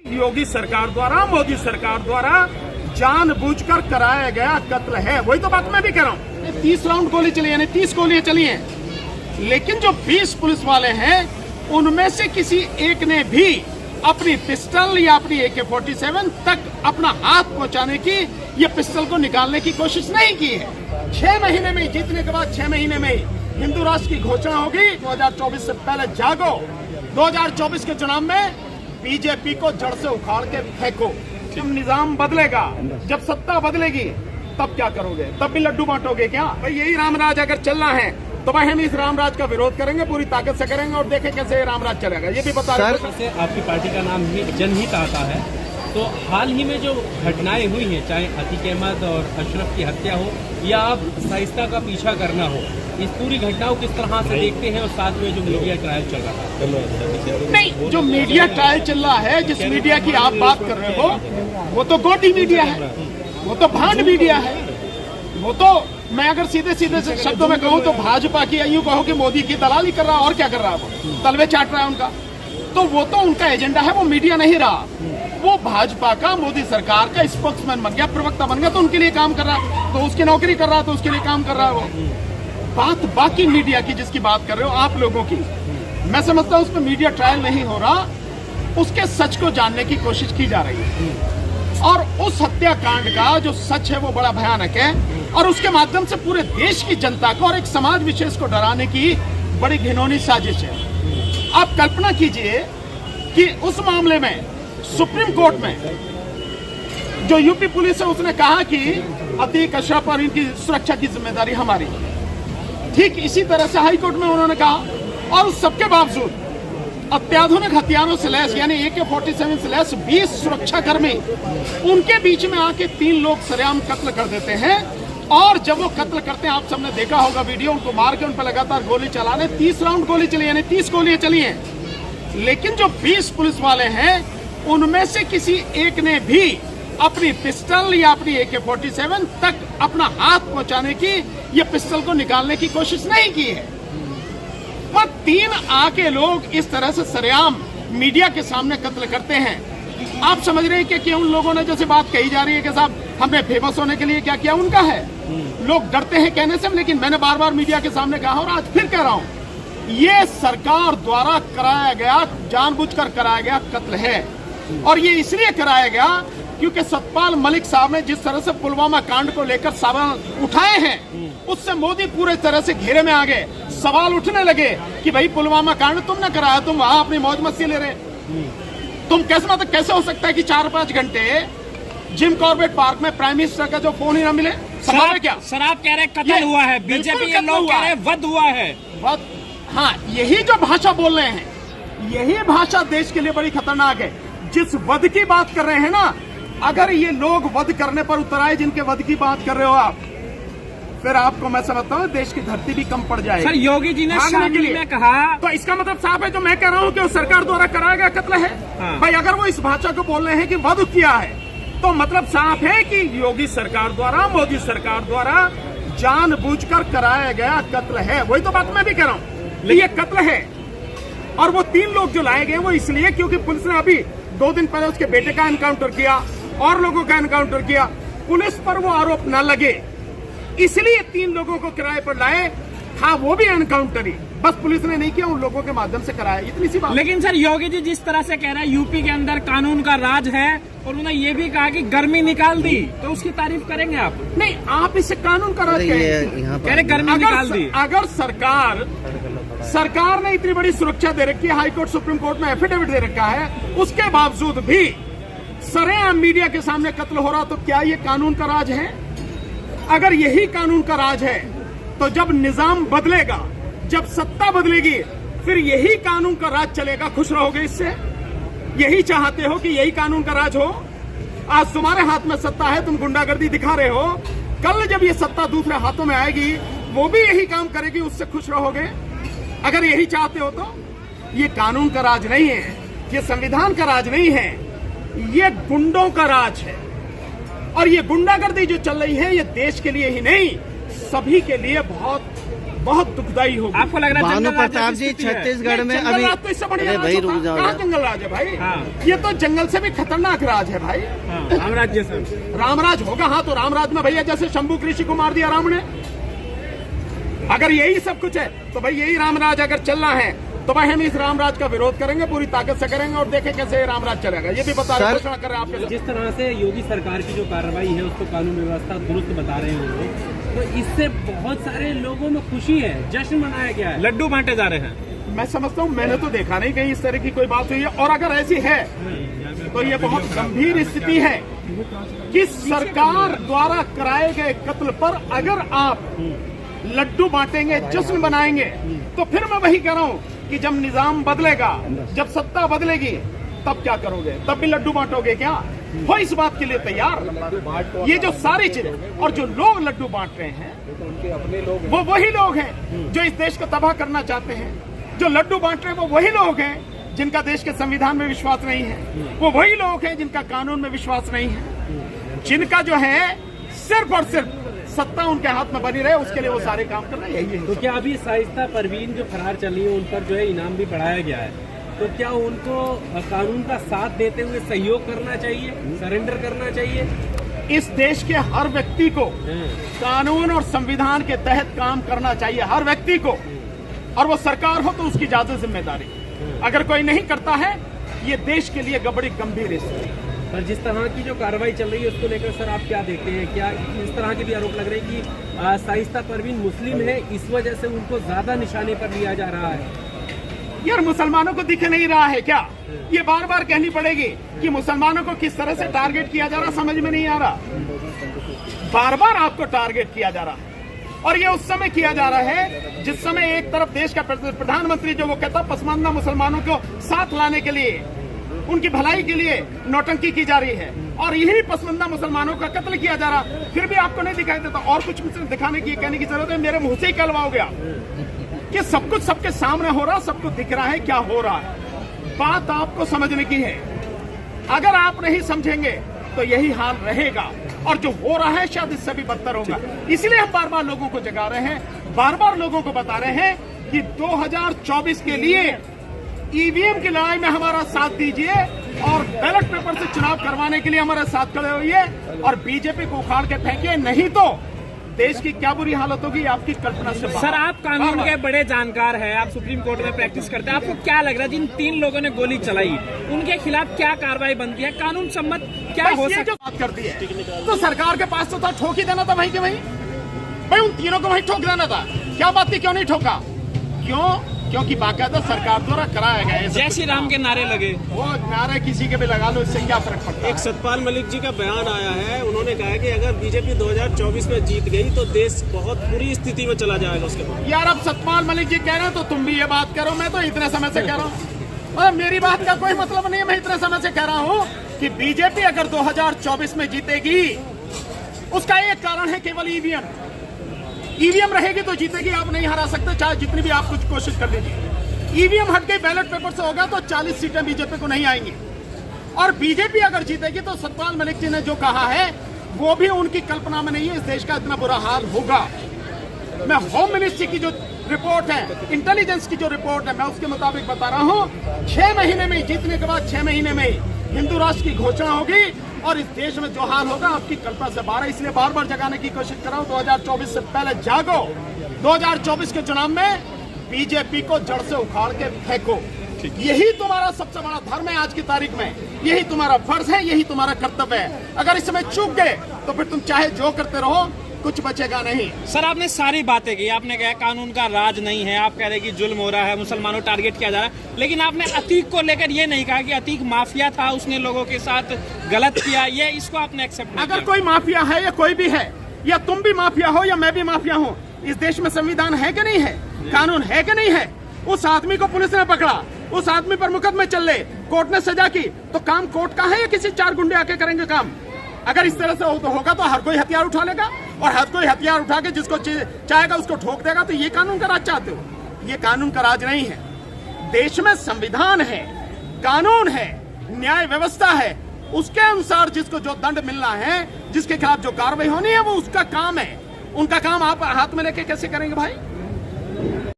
योगी सरकार द्वारा, मोदी सरकार द्वारा जानबूझकर कराया गया कत्ल है। वही तो बात मैं भी कह रहा हूँ। 30 राउंड गोली चली, यानी 30 गोलियां चली हैं, लेकिन जो 20 पुलिस वाले हैं उनमें से किसी एक ने भी अपनी पिस्टल या अपनी AK-47 तक अपना हाथ पहुंचाने की, ये पिस्टल को निकालने की कोशिश नहीं की है। 6 महीने में जीतने के बाद 6 महीने में हिंदू राष्ट्र की घोषणा होगी। 2024 से पहले जागो। 2024 के चुनाव में बीजेपी को जड़ से उखाड़ के फेंको। जब निजाम बदलेगा, जब सत्ता बदलेगी, तब क्या करोगे? तब भी लड्डू बांटोगे क्या? भाई यही रामराज अगर चलना है तो भाई हम इस रामराज का विरोध करेंगे, पूरी ताकत से करेंगे और देखें कैसे रामराज चलेगा। ये भी बता रहे हैं। आपकी पार्टी का नाम जनहित आता है, तो हाल ही में जो घटनाएं हुई हैं, चाहे अतीक अहमद और अशरफ की हत्या हो या अब शाइस्ता का पीछा करना हो, इस पूरी घटनाओं किस तरह से देखते हैं? और साथ में जो मीडिया ट्रायल चल रहा है, नहीं, जो मीडिया ट्रायल चल रहा है, जिस मीडिया की आप बात कर रहे हो, वो तो गोटी मीडिया है, वो तो भांड मीडिया है, वो तो मैं अगर सीधे सीधे शब्दों में कहूं तो भाजपा की, यूं कहो कि मोदी की दलाली कर रहा है। और क्या कर रहा है? वो तलवे चाट रहा है उनका। तो वो तो उनका एजेंडा है, वो मीडिया नहीं रहा। वो भाजपा का, मोदी सरकार का स्पोक्समैन बन गया, प्रवक्ता बन गया, तो उनके लिए काम कर रहा है। तो उसकी नौकरी कर रहा है, तो उसके लिए काम कर रहा है वो। बात बाकी मीडिया की जिसकी बात कर रहे हो आप लोगों की, मैं समझता हूं उसमें मीडिया ट्रायल नहीं हो रहा, उसके सच को जानने की कोशिश की जा रही है। और उस हत्याकांड का जो सच है वो बड़ा भयानक है, और उसके माध्यम से पूरे देश की जनता को और एक समाज विशेष को डराने की बड़ी घिनौनी साजिश है। आप कल्पना कीजिए कि उस मामले में सुप्रीम कोर्ट में जो यूपी पुलिस है उसने कहा कि अतीक, अशरफ और इनकी सुरक्षा की जिम्मेदारी हमारी। ठीक इसी तरह से हाई कोर्ट में उन्होंने कहा, और उस सबके बावजूद अत्याधुनिक हथियारों से लैस, यानी AK-47 से लैस 20 सुरक्षाकर्मी, उनके बीच में आके 3 लोग सरेआम कत्ल कर देते हैं। और जब वो कत्ल करते हैं, आप सबने देखा होगा वीडियो, उनको मार के उन पर लगातार गोली चलाने, 30 राउंड गोली चली, यानी 30 गोलियां चली हैं, लेकिन जो 20 पुलिस वाले हैं उनमें से किसी एक ने भी अपनी पिस्टल या अपनी AK-47 तक अपना हाथ पहुंचाने की, ये पिस्टल को निकालने की कोशिश नहीं की है। पर 3 आके लोग इस तरह से सरेआम मीडिया के सामने कत्ल करते हैं। आप समझ रहे हैं कि उन लोगों ने, जैसे बात कही जा रही है कि साहब हमने फेमस होने के लिए क्या किया, उनका है। लोग डरते हैं कहने से, लेकिन मैंने बार बार मीडिया के सामने कहा और आज फिर कह रहा हूं, ये सरकार द्वारा कराया गया, जानबूझकर कराया गया कत्ल है। और ये इसलिए कराया गया क्योंकि सतपाल मलिक साहब ने जिस तरह से पुलवामा कांड को लेकर सवाल उठाए हैं, उससे मोदी पूरे तरह से घेरे में आ गए। सवाल उठने लगे कि भाई पुलवामा कांड तुमने कराया, तुम वहां अपनी मौज मस्ती ले रहे, तुम कैसे, मतलब कैसे हो सकता है कि 4-5 घंटे जिम कॉर्बेट पार्क में प्राइम मिनिस्टर का जो फोन ही ना मिले? क्या सर आप कह रहे कत्ल हुआ है, बीजेपी के लोग कह रहे वध हुआ है। वध, हाँ, यही जो भाषा बोल रहे हैं, यही भाषा देश के लिए बड़ी खतरनाक है। जिस वध की बात कर रहे हैं ना, अगर ये लोग वध करने पर उतर आए, जिनके वध की बात कर रहे हो आप, फिर आपको मैं समझता हूँ देश की धरती भी कम पड़ जाएगी। सर योगी जी ने शामिल में कहा, तो इसका मतलब साफ है जो मैं कह रहा हूँ कि वो सरकार द्वारा कराया गया कत्ल है। हाँ। भाई अगर वो इस भाषा को बोल रहे हैं कि वध किया है, तो मतलब साफ है कि योगी सरकार द्वारा, मोदी सरकार द्वारा जानबूझकर कराया गया कत्ल है। वही तो बात मैं भी कह रहा हूँ, ये कत्ल है। और वो 3 लोग जो लाए गए वो इसलिए क्योंकि पुलिस ने अभी 2 दिन पहले उसके बेटे का एनकाउंटर किया और लोगों का एनकाउंटर किया, पुलिस पर वो आरोप न लगे, इसलिए 3 लोगों को किराए पर लाए। हाँ, वो भी एनकाउंटर ही, बस पुलिस ने नहीं किया, उन लोगों के माध्यम से कराया, इतनी सी बात। लेकिन सर योगी जी जिस तरह से कह रहे हैं यूपी के अंदर कानून का राज है, और उन्होंने ये भी कहा कि गर्मी निकाल दी, तो उसकी तारीफ करेंगे आप? नहीं, आप इसे कानून का राज कह रहे, गर्मी निकाल दी। अगर सरकार ने इतनी बड़ी सुरक्षा दे रखी है, हाई कोर्ट, सुप्रीम कोर्ट में एफिडेविट दे रखा है, उसके बावजूद भी सरेआम मीडिया के सामने कत्ल हो रहा, तो क्या ये कानून का राज है? अगर यही कानून का राज है, तो जब निजाम बदलेगा, जब सत्ता बदलेगी, फिर यही कानून का राज चलेगा। खुश रहोगे इससे? यही चाहते हो कि यही कानून का राज हो? आज तुम्हारे हाथ में सत्ता है, तुम गुंडागर्दी दिखा रहे हो, कल जब ये सत्ता दूसरे हाथों में आएगी, वो भी यही काम करेगी, उससे खुश रहोगे? अगर यही चाहते हो तो ये कानून का राज नहीं है, ये संविधान का राज नहीं है, ये गुंडों का राज है। और ये गुंडागर्दी जो चल रही है, ये देश के लिए ही नहीं, सभी के लिए बहुत बहुत दुखदायी होगी। आपको लग रहा है भानु जंगल राज प्रताप जैसी जी स्थिति है? छत्तीसगढ़ में जंगल अभी, राज तो इससे बढ़िया अरे राज भाई होता। रुक जाओ कहाँ यार। जंगल राज है भाई? हाँ। ये तो जंगल से भी खतरनाक राज है भाई। रामराज जैसा। रामराज होगा, हाँ, तो रामराज में भैया जैसे शंभू ऋषि को मार दिया राम ने, अगर यही सब कुछ है तो भाई यही रामराज अगर चलना है तो भाई हम इस रामराज का विरोध करेंगे, पूरी ताकत से करेंगे और देखें कैसे ये रामराज चलेगा। ये भी बता रहे, घोषणा कर रहे हैं आपके। जिस तरह से योगी सरकार की जो कार्रवाई है उसको कानून व्यवस्था दुरुस्त बता रहे हैं लोग, तो इससे बहुत सारे लोगों में खुशी है, जश्न मनाया गया है, लड्डू बांटे जा रहे हैं। मैं समझता हूँ, मैंने तो देखा नहीं कहीं इस तरह की कोई बात हुई है, और अगर ऐसी है तो ये बहुत गंभीर स्थिति है कि सरकार द्वारा कराए गए कत्ल पर अगर आप लड्डू बांटेंगे, जश्न मनाएंगे, तो फिर मैं वही कह रहा हूँ कि जब निजाम बदलेगा, जब सत्ता बदलेगी, तब क्या करोगे? तब भी लड्डू बांटोगे क्या? हो इस बात के लिए तैयार? ये जो सारी चीजें और जो लोग लड्डू बांट रहे हैं वो वही लोग हैं जो इस देश को तबाह करना चाहते हैं। जो लड्डू बांट रहे हैं वो वही लोग हैं जिनका देश के संविधान में विश्वास नहीं है। वो वही लोग हैं जिनका कानून में विश्वास नहीं है, जिनका जो है सिर्फ और सिर्फ सत्ता उनके हाथ में बनी रहे, उसके लिए वो सारे काम कर रहे हैं। यही है। तो क्या अभी शाइस्ता परवीन जो फरार चली है उन पर जो है इनाम भी बढ़ाया गया है, तो क्या उनको कानून का साथ देते हुए सहयोग करना चाहिए, सरेंडर करना चाहिए? इस देश के हर व्यक्ति को कानून और संविधान के तहत काम करना चाहिए, हर व्यक्ति को, और वो सरकार हो तो उसकी ज्यादा जिम्मेदारी। अगर कोई नहीं करता है, ये देश के लिए बड़ी गंभीर स्थिति। पर जिस तरह की जो कार्रवाई चल रही है उसको लेकर सर आप क्या देखते हैं? क्या इस तरह के भी आरोप लग रहे हैं कि शाइस्ता परवीन मुस्लिम है, इस वजह से उनको ज्यादा निशाने पर लिया जा रहा है? यार मुसलमानों को दिख नहीं रहा है क्या? ये बार बार कहनी पड़ेगी कि मुसलमानों को किस तरह से टारगेट किया जा रहा, समझ में नहीं आ रहा। बार बार आपको टारगेट किया जा रहा है, और ये उस समय किया जा रहा है जिस समय एक तरफ देश का प्रधानमंत्री जो वो कहता पसमानदा मुसलमानों को साथ लाने के लिए, उनकी भलाई के लिए नौटंकी की जा रही है, और यही पसमानदा मुसलमानों का कत्ल किया जा रहा, फिर भी आपको नहीं दिखाई देता। और कुछ दिखाने की, कहने की जरूरत है? मेरे मुंह से ही कहलवा हो गया कि सब कुछ सबके सामने हो रहा, सबको दिख रहा है क्या हो रहा है। बात आपको समझने की है, अगर आप नहीं समझेंगे तो यही हाल रहेगा, और जो हो रहा है शायद इससे भी बदतर होगा। इसलिए हम बार बार लोगों को जगा रहे हैं, बार बार लोगों को बता रहे हैं कि 2024 के लिए ईवीएम की लड़ाई में हमारा साथ दीजिए, और बैलेट पेपर से चुनाव करवाने के लिए हमारे साथ खड़े होइए, और बीजेपी को उखाड़ के फेंकिए, नहीं तो देश की क्या बुरी हालत होगी आपकी कल्पना से बाहर। सर आप कानून के बड़े जानकार हैं, आप सुप्रीम कोर्ट में प्रैक्टिस करते हैं, आपको क्या लग रहा है जिन 3 लोगों ने गोली चलाई उनके खिलाफ क्या कार्रवाई बनती है, कानून सम्मत क्या हो सकता? जो बात करती है तो सरकार के पास तो था, ठोक ही देना था वहीं के वहीं। भाई उन तीनों को वहीं ठोक देना था, क्या बात थी? क्यों नहीं ठोका? क्यों? क्योंकि बाकायदा सरकार द्वारा कराया गया है। जय श्री राम के नारे लगे, वो नारे किसी के भी लगा लो, इससे क्या फर्क पड़ता है? एक सतपाल मलिक जी का बयान आया है, उन्होंने कहा है कि अगर बीजेपी 2024 में जीत गई तो देश बहुत बुरी स्थिति में चला जाएगा उसके बाद। यार अब सतपाल मलिक जी कह रहे हैं तो तुम भी ये बात करो, मैं तो इतने समय से कह रहा हूँ, और मेरी बात का कोई मतलब नहीं है। मैं इतने समय से कह रहा हूँ कि बीजेपी अगर 2024 में जीतेगी, उसका एक कारण है केवल ईवीएम। ईवीएम रहेगी तो जीतेगी, आप नहीं हरा सकते, चाहे जितनी भी आप कुछ कोशिश कर लीजिए। ईवीएम हट गई, बैलेट पेपर से होगा तो 40 सीटें बीजेपी को नहीं आएंगी, और बीजेपी अगर जीतेगी तो सतपाल मलिक जी ने जो कहा है वो भी उनकी कल्पना में नहीं है। इस देश का इतना बुरा हाल होगा। मैं होम मिनिस्ट्री की जो रिपोर्ट है, इंटेलिजेंस की जो रिपोर्ट है, मैं उसके मुताबिक बता रहा हूँ, 6 महीने में जीतने के बाद 6 महीने में हिंदू राष्ट्र की घोषणा होगी, और इस देश में जो हाल होगा आपकी कल्पना से बाहर है। इसलिए बार बार जगाने की कोशिश कर रहा हूं, 2024 से पहले जागो। 2024 के चुनाव में बीजेपी को जड़ से उखाड़ के फेंको। यही तुम्हारा सबसे बड़ा धर्म है आज की तारीख में, यही तुम्हारा फर्ज है, यही तुम्हारा कर्तव्य है। अगर इसमें चूक गए तो फिर तुम चाहे जो करते रहो, कुछ बचेगा नहीं। सर आपने सारी बातें की, आपने कहा कानून का राज नहीं है, आप कह रहे कि जुल्म हो रहा है, मुसलमानों टारगेट किया जा रहा है, लेकिन आपने अतीक को लेकर ये नहीं कहा कि अतीक माफिया था, उसने लोगों के साथ गलत किया, ये इसको आपने एक्सेप्ट नहीं किया। अगर कोई माफिया है या कोई भी है, या तुम भी माफिया हो या मैं भी माफिया हूँ, इस देश में संविधान है कि नहीं है, कानून है कि नहीं है? उस आदमी को पुलिस ने पकड़ा, उस आदमी पर मुकदमे चल रहे, कोर्ट ने सजा की, तो काम कोर्ट का है या किसी 4 गुंडे आके करेंगे काम? अगर इस तरह से होगा तो हर कोई हथियार उठा लेगा, और हर कोई हथियार उठा के जिसको चाहेगा उसको ठोक देगा। तो ये कानून का राज चाहते हो? ये कानून का राज नहीं है। देश में संविधान है, कानून है, न्याय व्यवस्था है, उसके अनुसार जिसको जो दंड मिलना है, जिसके खिलाफ जो कार्रवाई होनी है, वो उसका काम है। उनका काम आप हाथ में लेके कैसे करेंगे भाई?